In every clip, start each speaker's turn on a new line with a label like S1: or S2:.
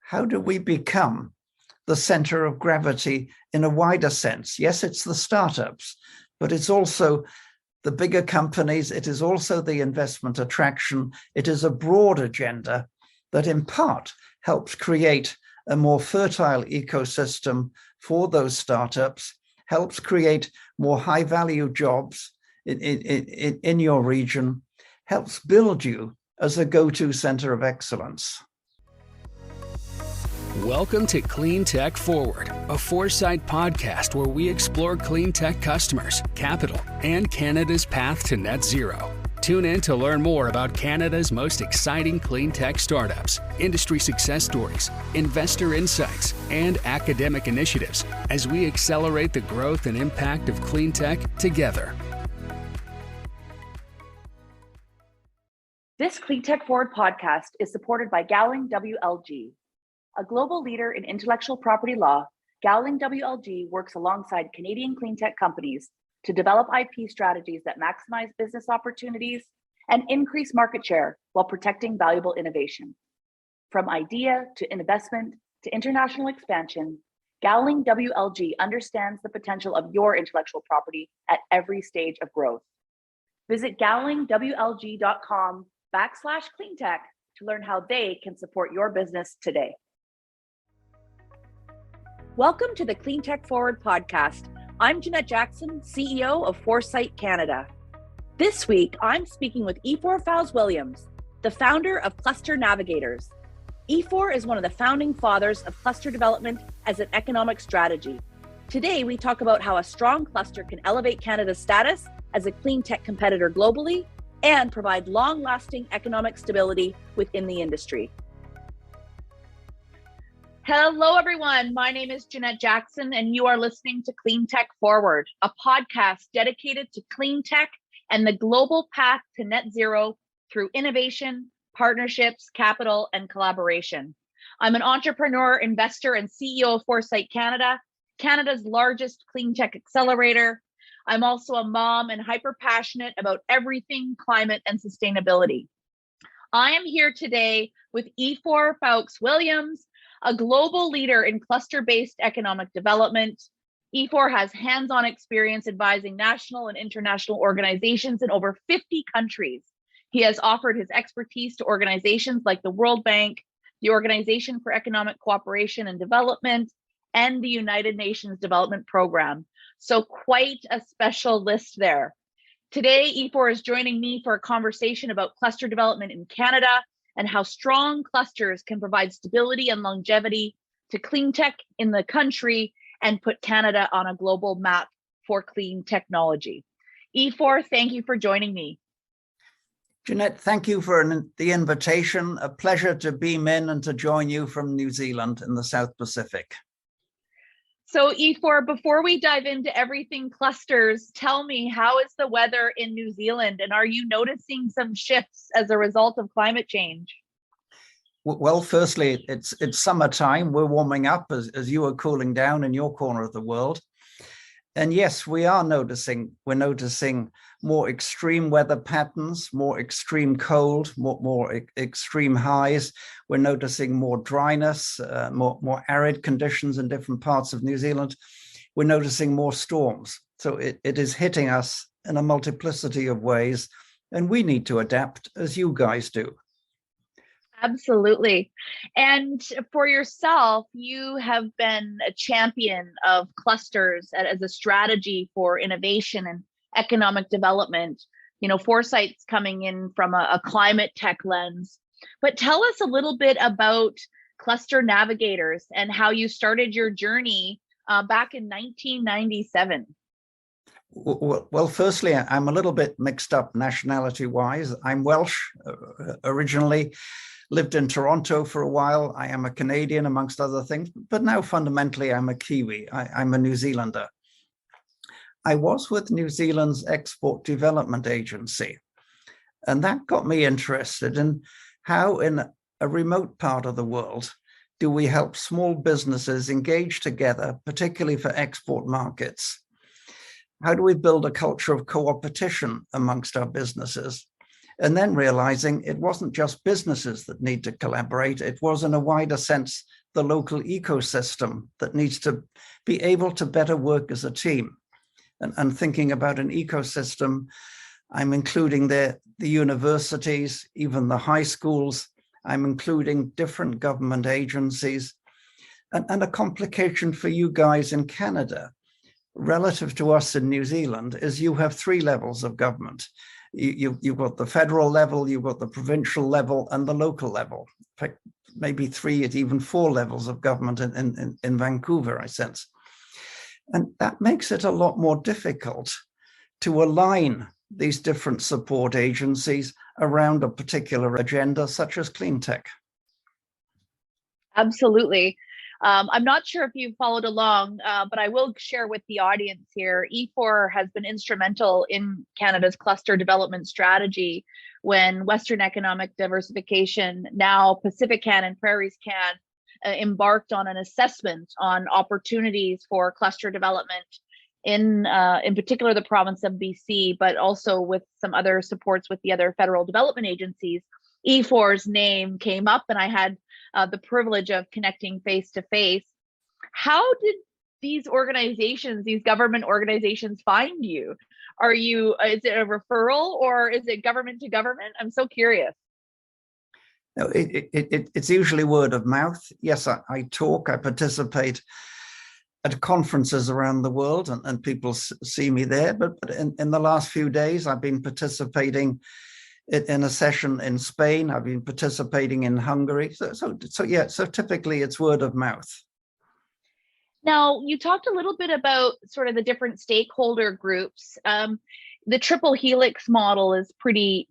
S1: how do we become the center of gravity in a wider sense? Yes, it's the startups, but it's also the bigger companies. It is also the investment attraction. It is a broad agenda that in part helps create a more fertile ecosystem for those startups, helps create more high-value jobs in your region, helps build you as a go-to center of excellence.
S2: Welcome to Cleantech Forward, a foresight podcast where we explore clean tech customers, capital, and Canada's path to net zero. Tune in to learn more about Canada's most exciting clean tech startups, industry success stories, investor insights, and academic initiatives as we accelerate the growth and impact of clean tech together.
S3: This Cleantech Forward podcast is supported by Gowling WLG. A global leader in intellectual property law, Gowling WLG works alongside Canadian cleantech companies to develop IP strategies that maximize business opportunities and increase market share while protecting valuable innovation. From idea to investment to international expansion, Gowling WLG understands the potential of your intellectual property at every stage of growth. Visit gowlingwlg.com/cleantech to learn how they can support your business today. Welcome to the Cleantech Forward podcast. I'm Jeanette Jackson, CEO of Foresight Canada. This week, I'm speaking with Ifor Ffowcs-Williams, the founder of Cluster Navigators. Ifor is one of the founding fathers of cluster development as an economic strategy. Today, we talk about how a strong cluster can elevate Canada's status as a clean tech competitor globally and provide long-lasting economic stability within the industry. Hello, everyone. My name is Jeanette Jackson, and you are listening to Cleantech Forward, a podcast dedicated to clean tech and the global path to net zero through innovation, partnerships, capital, and collaboration. I'm an entrepreneur, investor, and CEO of Foresight Canada, Canada's largest clean tech accelerator. I'm also a mom and hyper passionate about everything climate and sustainability. I am here today with Ifor Ffowcs-Williams, a global leader in cluster-based economic development. Ifor has hands-on experience advising national and international organizations in over 50 countries. He has offered his expertise to organizations like the World Bank, the Organization for Economic Cooperation and Development, and the United Nations Development Program. So quite a special list there. Today, Ifor is joining me for a conversation about cluster development in Canada and how strong clusters can provide stability and longevity to clean tech in the country and put Canada on a global map for clean technology. Ifor, thank you for joining me.
S1: Jeanette, thank you for the invitation. A pleasure to beam in and to join you from New Zealand in the South Pacific.
S3: So Ifor, before we dive into everything clusters, tell me, how is the weather in New Zealand, and are you noticing some shifts as a result of climate change?
S1: Well, firstly, it's summertime. We're warming up as you are cooling down in your corner of the world. And yes, we're noticing more extreme weather patterns, more extreme cold, more extreme highs. We're noticing more dryness, more arid conditions in different parts of New Zealand. We're noticing more storms. So it is hitting us in a multiplicity of ways, and we need to adapt as you guys do.
S3: Absolutely. And for yourself, you have been a champion of clusters as a strategy for innovation and economic development. You know, Foresight's coming in from a climate tech lens. But tell us a little bit about Cluster Navigators and how you started your journey back in 1997.
S1: Well, firstly, I'm a little bit mixed up nationality-wise. I'm Welsh originally. Lived in Toronto for a while. I am a Canadian, amongst other things, but now fundamentally I'm a Kiwi. I'm a New Zealander. I was with New Zealand's Export Development Agency, and that got me interested in how in a remote part of the world do we help small businesses engage together, particularly for export markets? How do we build a culture of cooperation amongst our businesses? And then realizing it wasn't just businesses that need to collaborate, it was in a wider sense the local ecosystem that needs to be able to better work as a team. And thinking about an ecosystem, I'm including the universities, even the high schools. I'm including different government agencies. And a complication for you guys in Canada, relative to us in New Zealand, is you have 3 levels of government. You've got the federal level, you've got the provincial level, and the local level. In fact, maybe 3, even 4 levels of government in Vancouver, I sense. And that makes it a lot more difficult to align these different support agencies around a particular agenda, such as Cleantech.
S3: Absolutely. I'm not sure if you've followed along, but I will share with the audience here. Ifor has been instrumental in Canada's cluster development strategy when Western economic diversification, now Pacific Can and Prairies Can, embarked on an assessment on opportunities for cluster development in particular the province of BC, but also with some other supports with the other federal development agencies. Ifor's name came up, and I had the privilege of connecting face to face. How did these organizations, these government organizations, find you? Is it a referral or is it government to government? I'm so curious.
S1: No, it's usually word of mouth. Yes, I talk, I participate at conferences around the world, and people see me there. But in the last few days, I've been participating in a session in Spain. I've been participating in Hungary. So typically it's word of mouth.
S3: Now, you talked a little bit about sort of the different stakeholder groups. The triple helix model is pretty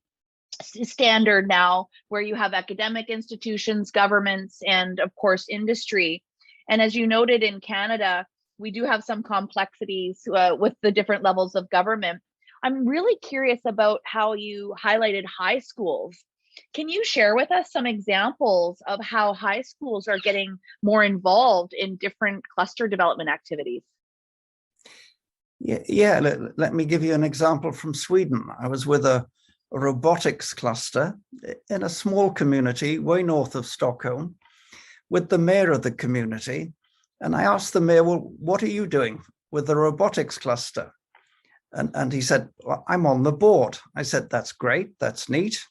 S3: standard now, where you have academic institutions, governments, and of course, industry. And as you noted, in Canada, we do have some complexities with the different levels of government. I'm really curious about how you highlighted high schools. Can you share with us some examples of how high schools are getting more involved in different cluster development activities?
S1: Yeah. Let me give you an example from Sweden. I was with a robotics cluster in a small community way north of Stockholm with the mayor of the community. And I asked the mayor, well, what are you doing with the robotics cluster? And he said, well, I'm on the board. I said, that's great, that's neat,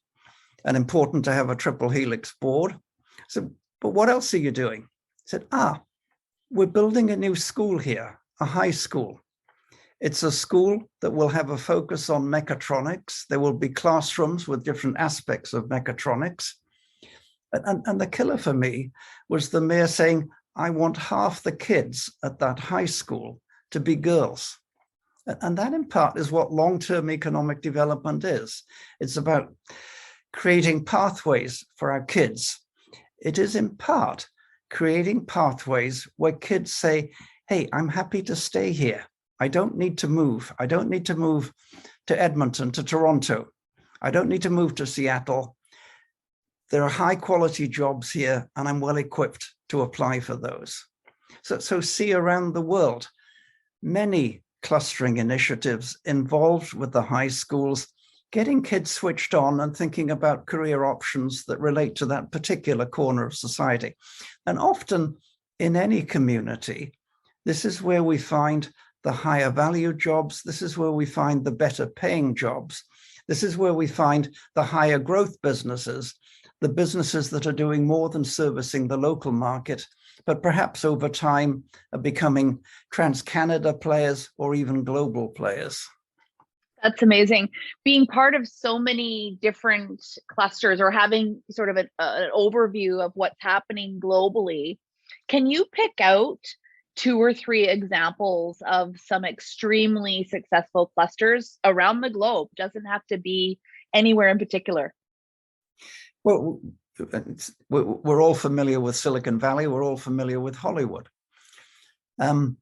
S1: and important to have a triple helix board. I said, but what else are you doing? He said, we're building a new school here, a high school. It's a school that will have a focus on mechatronics. There will be classrooms with different aspects of mechatronics. And the killer for me was the mayor saying, I want half the kids at that high school to be girls. And that in part is what long-term economic development is. It's about creating pathways for our kids. It is in part creating pathways where kids say, hey, I'm happy to stay here. I don't need to move. I don't need to move to Edmonton, to Toronto. I don't need to move to Seattle. There are high quality jobs here, and I'm well equipped to apply for those. So see around the world, many clustering initiatives involved with the high schools, getting kids switched on and thinking about career options that relate to that particular corner of society. And often in any community, this is where we find the higher value jobs. This is where we find the better paying jobs. This is where we find the higher growth businesses, the businesses that are doing more than servicing the local market, but perhaps over time are becoming trans-Canada players or even global players.
S3: That's amazing. Being part of so many different clusters, or having sort of an overview of what's happening globally, can you pick out 2 or 3 examples of some extremely successful clusters around the globe? Doesn't have to be anywhere in particular.
S1: Well, we're all familiar with Silicon Valley. We're all familiar with Hollywood. A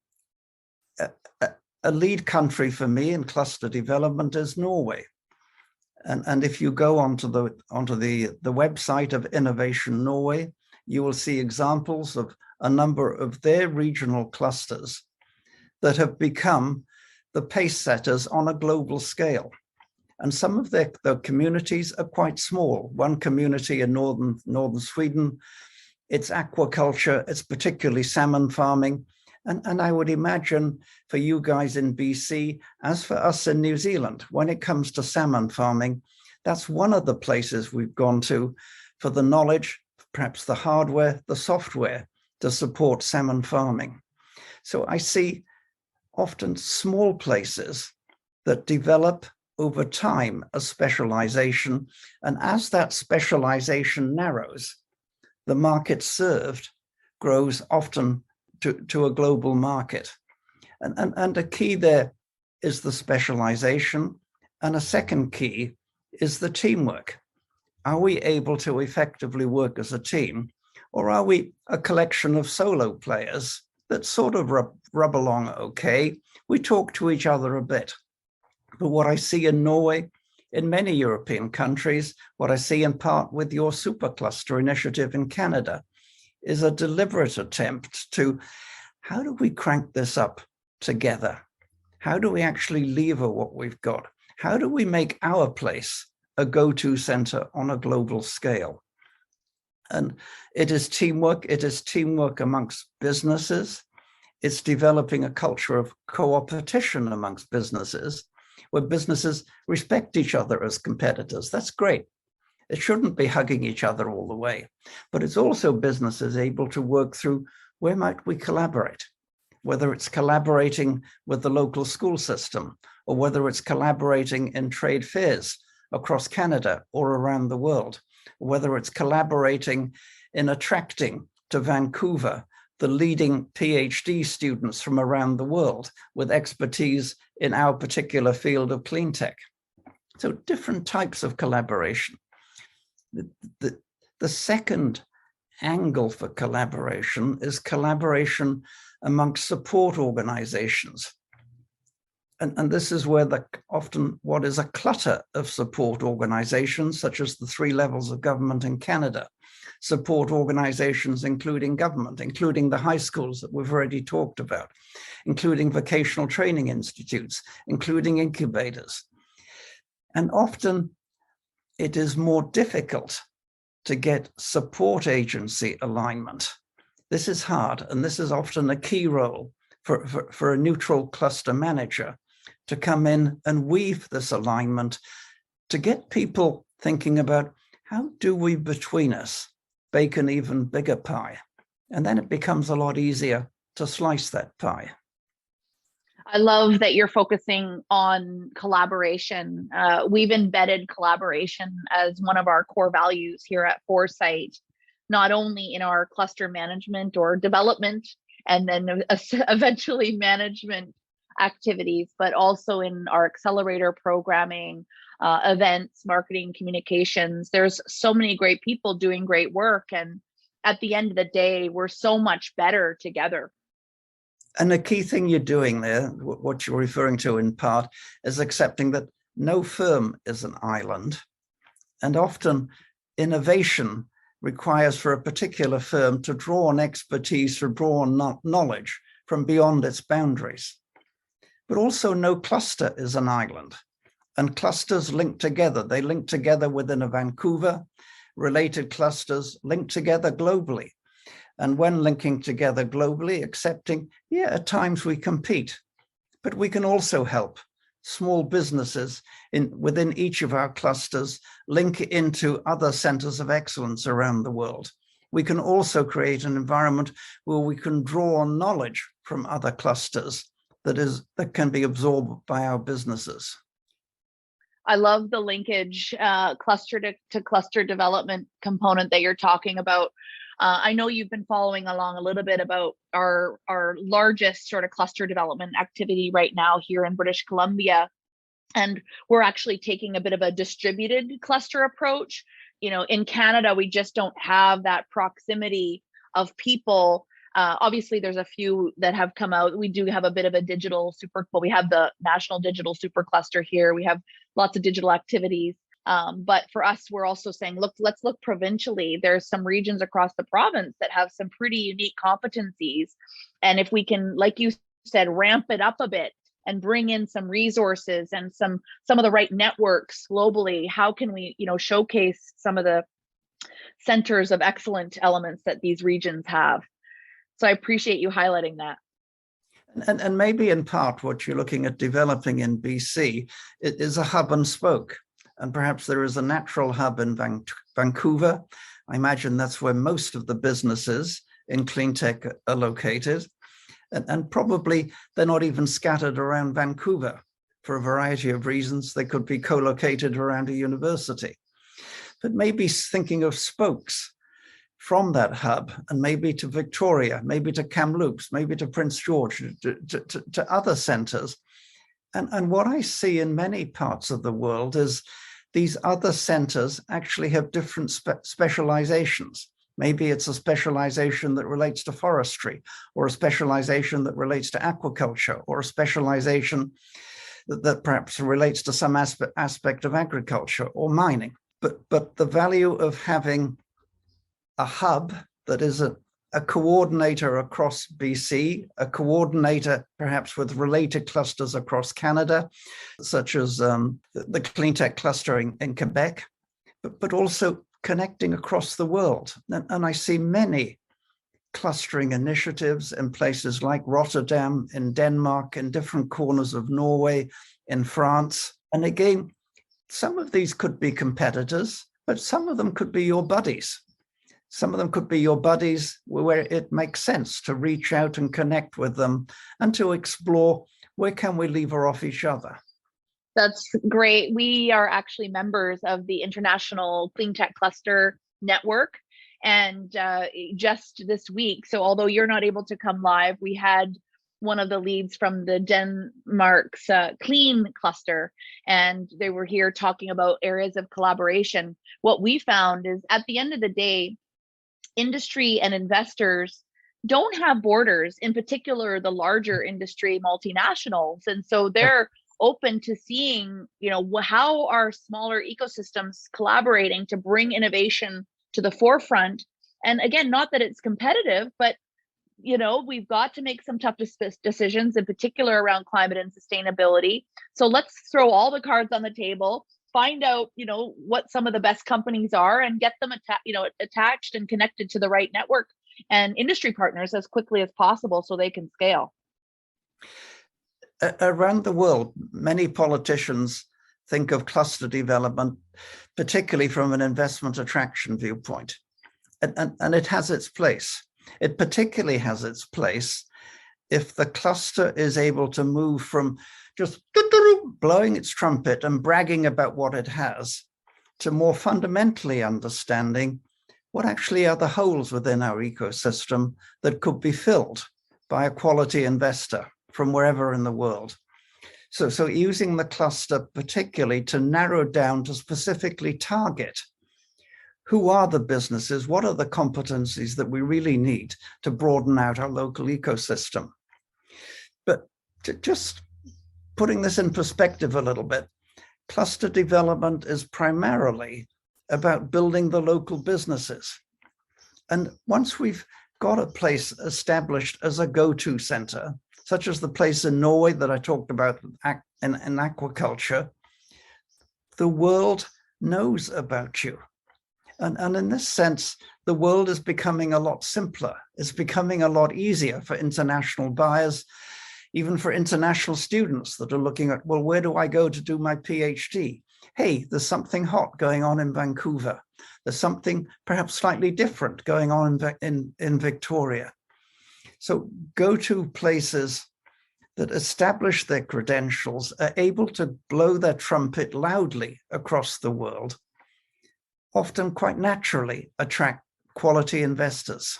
S1: lead country for me in cluster development is Norway. And if you go onto the website of Innovation Norway, you will see examples of a number of their regional clusters that have become the pace setters on a global scale. And some of their communities are quite small. One community in northern Sweden it's aquaculture, it's particularly salmon farming. And I would imagine for you guys in BC, as for us in New Zealand, when it comes to salmon farming, that's one of the places we've gone to for the knowledge, perhaps the hardware, the software to support salmon farming. So I see often small places that develop over time a specialization. And as that specialization narrows, the market served grows often to a global market. And a key there is the specialization. And a second key is the teamwork. Are we able to effectively work as a team, or are we a collection of solo players that sort of rub along okay? We talk to each other a bit. But what I see in Norway, in many European countries, what I see in part with your supercluster initiative in Canada, is a deliberate attempt to, how do we crank this up together? How do we actually lever what we've got? How do we make our place a go-to center on a global scale? And it is teamwork. It is teamwork amongst businesses. It's developing a culture of cooperation amongst businesses, where businesses respect each other as competitors. That's great. It shouldn't be hugging each other all the way, but it's also businesses able to work through where might we collaborate, whether it's collaborating with the local school system, or whether it's collaborating in trade fairs across Canada or around the world, or whether it's collaborating in attracting to Vancouver the leading PhD students from around the world with expertise in our particular field of cleantech. So different types of collaboration. The second angle for collaboration is collaboration amongst support organizations. And this is where often what is a clutter of support organizations, such as the 3 levels of government in Canada, support organizations including government, including the high schools that we've already talked about, including vocational training institutes, including incubators. And often it is more difficult to get support agency alignment. This is hard, and this is often a key role for a neutral cluster manager to come in and weave this alignment to get people thinking about how do we between us bake an even bigger pie? And then it becomes a lot easier to slice that pie.
S3: I love that you're focusing on collaboration. We've embedded collaboration as one of our core values here at Foresight, not only in our cluster management or development and then eventually management activities, but also in our accelerator programming, events, marketing, communications. There's so many great people doing great work. And at the end of the day, we're so much better together.
S1: And the key thing you're doing there, what you're referring to in part, is accepting that no firm is an island. And often innovation requires for a particular firm to draw on expertise, to draw on knowledge from beyond its boundaries. But also no cluster is an island. And clusters link together. They link together within a Vancouver. Related clusters link together globally. And when linking together globally, accepting, yeah, at times we compete, but we can also help small businesses within each of our clusters link into other centers of excellence around the world. We can also create an environment where we can draw on knowledge from other clusters that can be absorbed by our businesses.
S3: I love the linkage, cluster to cluster development component that you're talking about. I know you've been following along a little bit about our largest sort of cluster development activity right now here in British Columbia. And we're actually taking a bit of a distributed cluster approach. You know, in Canada, we just don't have that proximity of people. Obviously, there's a few that have come out. We do have a bit of a digital we have the National Digital Supercluster here. We have lots of digital activities. But for us, we're also saying, look, let's look provincially. There's some regions across the province that have some pretty unique competencies. And if we can, like you said, ramp it up a bit and bring in some resources and some of the right networks globally, how can we, showcase some of the centers of excellent elements that these regions have. So I appreciate you highlighting that.
S1: And maybe in part what you're looking at developing in BC is a hub and spoke. And perhaps there is a natural hub in Vancouver. I imagine that's where most of the businesses in Cleantech are located. And probably they're not even scattered around Vancouver for a variety of reasons. They could be co-located around a university. But maybe thinking of spokes from that hub, and maybe to Victoria, maybe to Kamloops, maybe to Prince George, to other centers. And what I see in many parts of the world is these other centers actually have different specializations. Maybe it's a specialization that relates to forestry, or a specialization that relates to aquaculture, or a specialization that perhaps relates to some aspect of agriculture or mining. But the value of having a hub that is a coordinator across BC, a coordinator perhaps with related clusters across Canada, such as the Cleantech cluster in Quebec, but also connecting across the world. And I see many clustering initiatives in places like Rotterdam, in Denmark, in different corners of Norway, in France. And again, some of these could be competitors, but some of them could be your buddies. Some of them could be your buddies where it makes sense to reach out and connect with them and to explore where can we lever off each other.
S3: That's great. We are actually members of the International Cleantech Cluster Network. And just this week, so although you're not able to come live, we had one of the leads from the Denmark's clean cluster, and they were here talking about areas of collaboration. What we found is at the end of the day, industry and investors don't have borders, in particular the larger industry multinationals, and so they're open to seeing, how are smaller ecosystems collaborating to bring innovation to the forefront. And again, not that it's competitive, but we've got to make some tough decisions, in particular around climate and sustainability. So let's throw all the cards on the table, find out, what some of the best companies are, and get them attached and connected to the right network and industry partners as quickly as possible so they can scale.
S1: Around the world, many politicians think of cluster development, particularly from an investment attraction viewpoint. And it has its place. It particularly has its place if the cluster is able to move from just blowing its trumpet and bragging about what it has to more fundamentally understanding what actually are the holes within our ecosystem that could be filled by a quality investor from wherever in the world. So using the cluster particularly to narrow down to specifically target who are the businesses, what are the competencies that we really need to broaden out our local ecosystem. But just putting this in perspective a little bit, cluster development is primarily about building the local businesses. And once we've got a place established as a go-to center, such as the place in Norway that I talked about in aquaculture, the world knows about you. And in this sense, the world is becoming a lot simpler. It's becoming a lot easier for international buyers, even for international students that are looking at, well, where do I go to do my PhD? Hey, there's something hot going on in Vancouver. There's something perhaps slightly different going on in Victoria. So go to places that establish their credentials, are able to blow their trumpet loudly across the world, often quite naturally attract quality investors.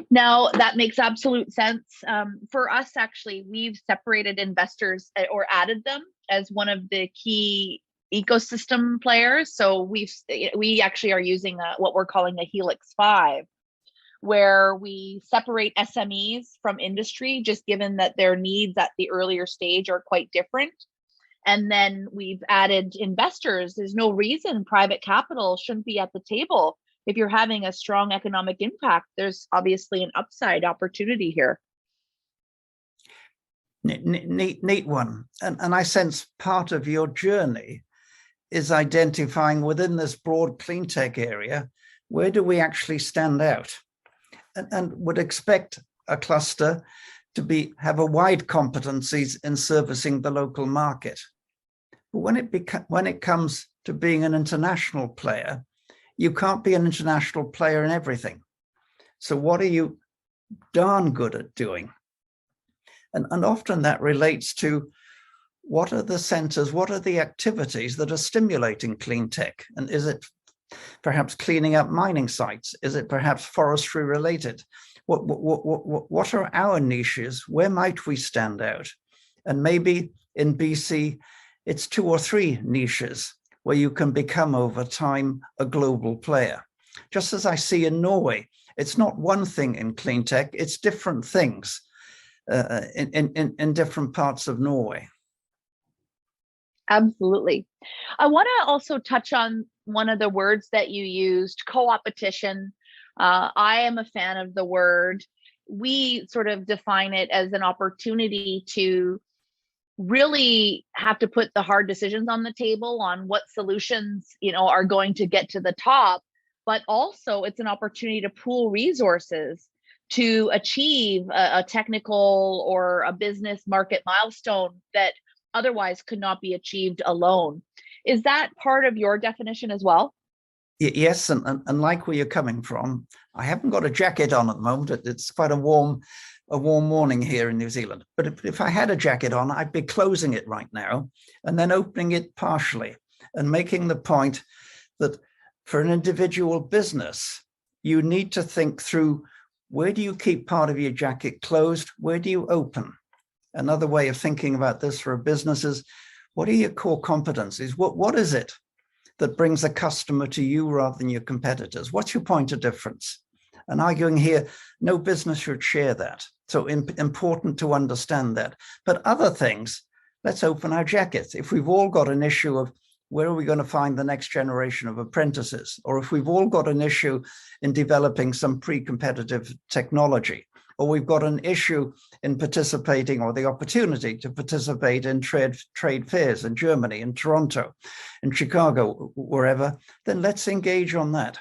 S3: Now, that makes absolute sense. For us, actually, we've separated investors or added them as one of the key ecosystem players. So we actually are using what we're calling a Helix 5, where we separate SMEs from industry, just given that their needs at the earlier stage are quite different. And then we've added investors. There's no reason private capital shouldn't be at the table. If you're having a strong economic impact, there's obviously an upside opportunity here.
S1: Neat one. And I sense part of your journey is identifying within this broad clean tech area, where do we actually stand out? And would expect a cluster to have a wide competencies in servicing the local market. But when it comes to being an international player, you can't be an international player in everything. So what are you darn good at doing? And often that relates to what are the centers, what are the activities that are stimulating clean tech? And is it perhaps cleaning up mining sites? Is it perhaps forestry related? What are our niches? Where might we stand out? And maybe in BC, it's 2 or 3 niches where you can become over time a global player. Just as I see in Norway, it's not one thing in clean tech, it's different things in different parts of Norway.
S3: Absolutely. I want to also touch on one of the words that you used, co-opetition. I am a fan of the word. We sort of define it as an opportunity to really have to put the hard decisions on the table on what solutions, are going to get to the top, but also it's an opportunity to pool resources to achieve a technical or a business market milestone that otherwise could not be achieved alone. Is that part of your definition as well?
S1: Yes, and like where you're coming from, I haven't got a jacket on at the moment. It's quite a warm morning here in New Zealand. But if I had a jacket on, I'd be closing it right now and then opening it partially and making the point that for an individual business, you need to think through, where do you keep part of your jacket closed? Where do you open? Another way of thinking about this for a business is, what are your core competencies? What is it that brings a customer to you rather than your competitors? What's your point of difference? And arguing here, no business should share that. So important to understand that. But other things, let's open our jackets. If we've all got an issue of where are we going to find the next generation of apprentices, or if we've all got an issue in developing some pre-competitive technology, or we've got an issue in participating, or the opportunity to participate in trade fairs in Germany, in Toronto, in Chicago, wherever, then let's engage on that.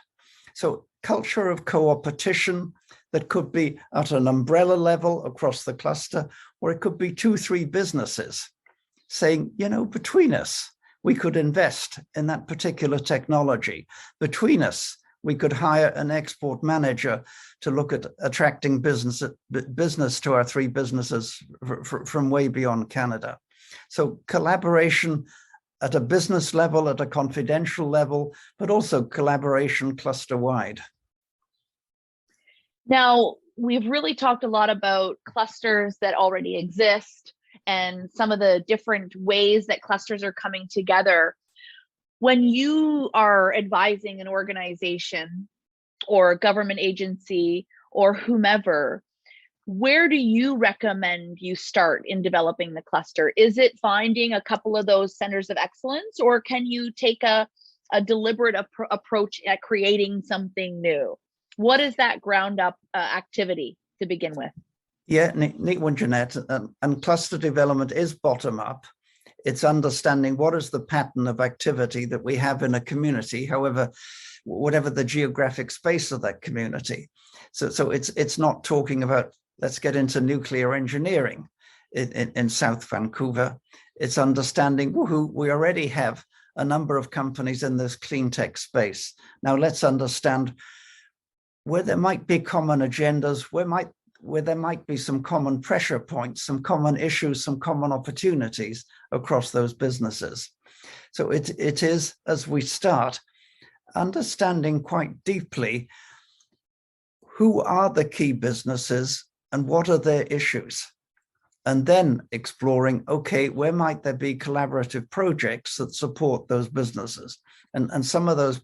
S1: So culture of co-opetition that could be at an umbrella level across the cluster, or it could be 2, 3 businesses saying, between us, we could invest in that particular technology. Between us, we could hire an export manager to look at attracting business to our 3 businesses from way beyond Canada. So collaboration at a business level, at a confidential level, but also collaboration cluster-wide.
S3: Now, we've really talked a lot about clusters that already exist and some of the different ways that clusters are coming together. When you are advising an organization or a government agency or whomever, where do you recommend you start in developing the cluster? Is it finding a couple of those centers of excellence, or can you take a deliberate approach at creating something new? What is that ground up activity to begin with?
S1: Yeah, neat one, Jeanette. And cluster development is bottom up. It's understanding what is the pattern of activity that we have in a community, whatever the geographic space of that community. So it's not talking about, let's get into nuclear engineering in South Vancouver. It's understanding, we already have a number of companies in this clean tech space. Now let's understand where there might be common agendas, where there might be some common pressure points, some common issues, some common opportunities across those businesses. So it is, as we start, understanding quite deeply who are the key businesses and what are their issues. And then exploring, okay, where might there be collaborative projects that support those businesses? And some of those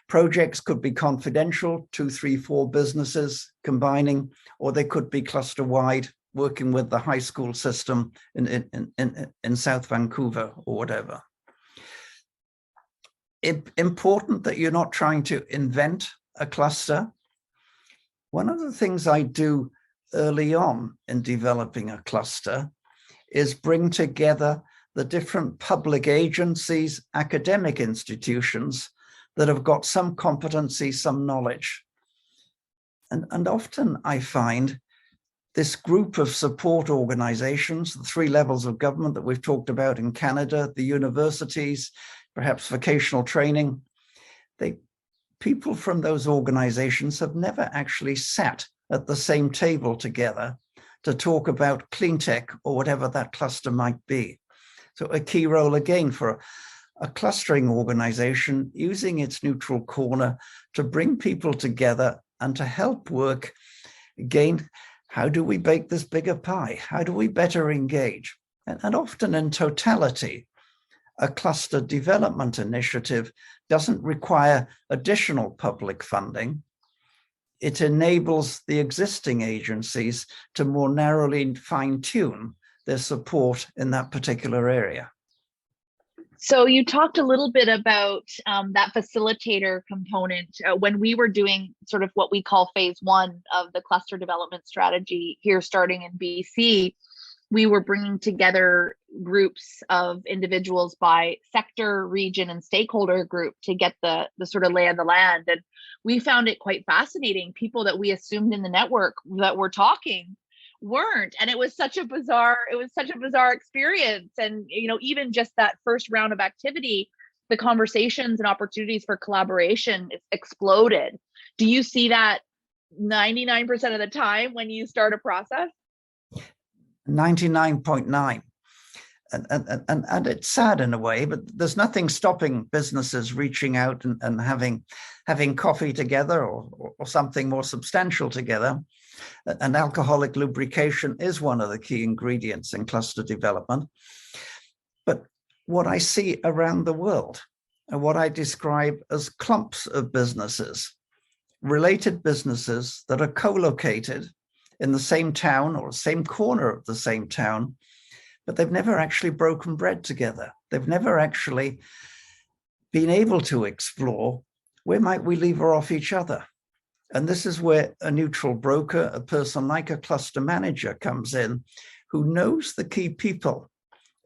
S1: projects could be confidential, 2, 3, 4 businesses combining, or they could be cluster-wide, working with the high school system in South Vancouver or whatever. Important that you're not trying to invent a cluster. One of the things I do early on in developing a cluster is bring together the different public agencies, academic institutions that have got some competency, some knowledge. And often I find this group of support organizations, the three levels of government that we've talked about in Canada, the universities, perhaps vocational training, people from those organizations have never actually sat at the same table together to talk about cleantech or whatever that cluster might be. So a key role again for a clustering organization using its neutral corner to bring people together and to help work. Again, how do we bake this bigger pie? How do we better engage? And often in totality, a cluster development initiative doesn't require additional public funding. It enables the existing agencies to more narrowly fine-tune their support in that particular area.
S3: So you talked a little bit about that facilitator component when we were doing sort of what we call phase one of the cluster development strategy here starting in BC. We were bringing together groups of individuals by sector, region, and stakeholder group to get the sort of lay of the land. And we found it quite fascinating. People that we assumed in the network that were talking weren't. And it was such a bizarre experience. And, you know, even just that first round of activity, the conversations and opportunities for collaboration exploded. Do you see that 99% of the time when you start a process?
S1: 99.9. And it's sad in a way, but there's nothing stopping businesses reaching out and having coffee together or something more substantial together. And alcoholic lubrication is one of the key ingredients in cluster development. But what I see around the world are what I describe as clumps of businesses, related businesses that are co-located in the same town or same corner of the same town, but they've never actually broken bread together. They've never actually been able to explore where might we lever off each other. And this is where a neutral broker, a person like a cluster manager comes in, who knows the key people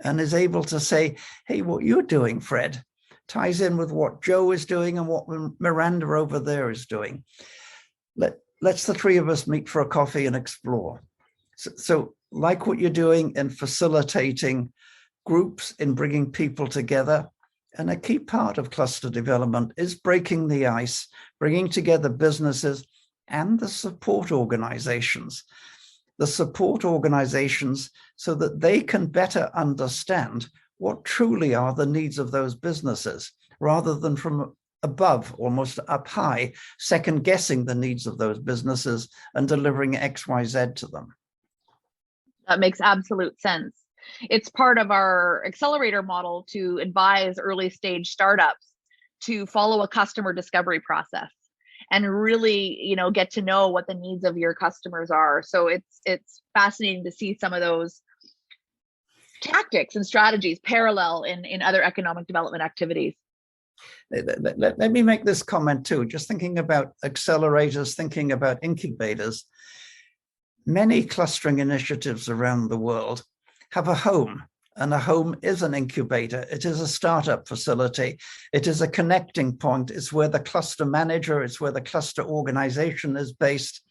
S1: and is able to say, hey, what you're doing, Fred, ties in with what Joe is doing and what Miranda over there is doing. Let's the three of us meet for a coffee and explore. So like what you're doing in facilitating groups, in bringing people together, and a key part of cluster development is breaking the ice, bringing together businesses and the support organizations. The support organizations so that they can better understand what truly are the needs of those businesses, rather than from above, almost up high, second guessing the needs of those businesses and delivering XYZ to them.
S3: That makes absolute sense. It's part of our accelerator model to advise early stage startups to follow a customer discovery process and really, you know, get to know what the needs of your customers are. So it's fascinating to see some of those tactics and strategies parallel in other economic development activities.
S1: Let me make this comment too, just thinking about accelerators, thinking about incubators. Many clustering initiatives around the world have a home, and a home is an incubator. It is a startup facility. It is a connecting point. It's where the cluster manager, it's where the cluster organization is based.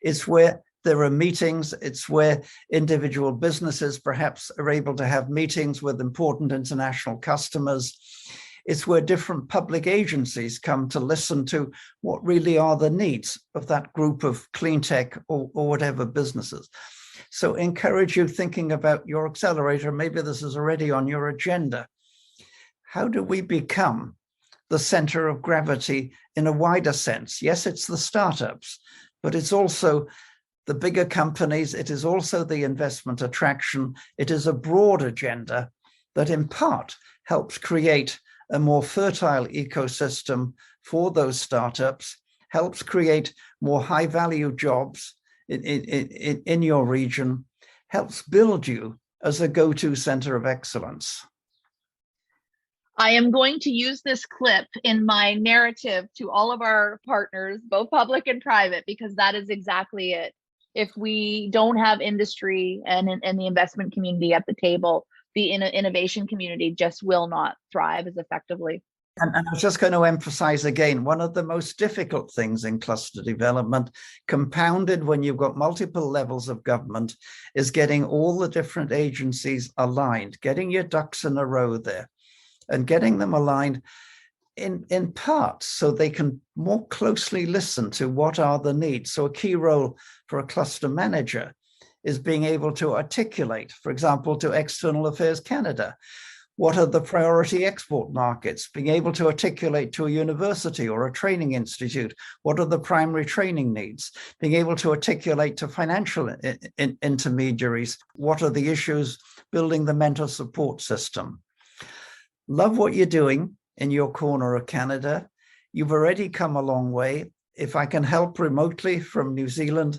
S1: It's where there are meetings. It's where individual businesses perhaps are able to have meetings with important international customers. It's where different public agencies come to listen to what really are the needs of that group of cleantech or whatever businesses. So encourage you thinking about your accelerator. Maybe this is already on your agenda. How do we become the center of gravity in a wider sense? Yes, it's the startups, but it's also the bigger companies. It is also the investment attraction. It is a broad agenda that in part helps create a more fertile ecosystem for those startups, helps create more high value jobs in your region, helps build you as a go-to center of excellence.
S3: I am going to use this clip in my narrative to all of our partners, both public and private, because that is exactly it. If we don't have industry and the investment community at the table the innovation community just will not thrive as effectively.
S1: And I was just going to emphasize again, one of the most difficult things in cluster development, compounded when you've got multiple levels of government, is getting all the different agencies aligned, getting your ducks in a row there, and getting them aligned in parts so they can more closely listen to what are the needs. So a key role for a cluster manager is being able to articulate, for example, to External Affairs Canada, what are the priority export markets? Being able to articulate to a university or a training institute, what are the primary training needs? Being able to articulate to financial intermediaries, what are the issues? Building the mentor support system. Love what you're doing in your corner of Canada. You've already come a long way. If I can help remotely from New Zealand,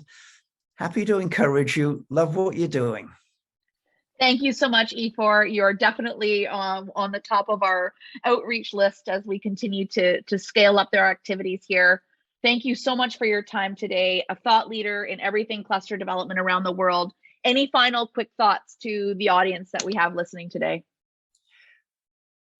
S1: happy to encourage you. Love what you're doing.
S3: Thank you so much, Ifor. You're definitely on the top of our outreach list as we continue to scale up their activities here. Thank you so much for your time today, a thought leader in everything cluster development around the world. Any final quick thoughts to the audience that we have listening today?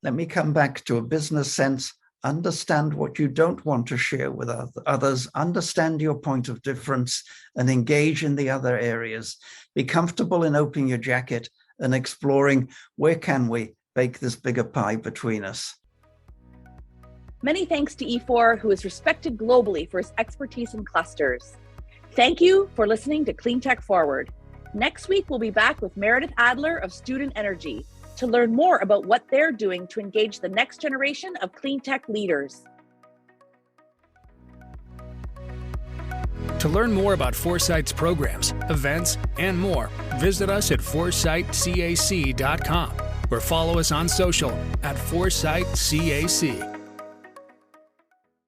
S1: Let me come back to a business sense. Understand what you don't want to share with others, understand your point of difference, and engage in the other areas. Be comfortable in opening your jacket and exploring where can we bake this bigger pie between us.
S4: Many thanks to Ifor, who is respected globally for his expertise in clusters. Thank you for listening to Cleantech Forward. Next week, we'll be back with Meredith Adler of Student Energy to learn more about what they're doing to engage the next generation of clean tech leaders.
S2: To learn more about Foresight's programs, events, and more, visit us at foresightcac.com or follow us on social at ForesightCAC.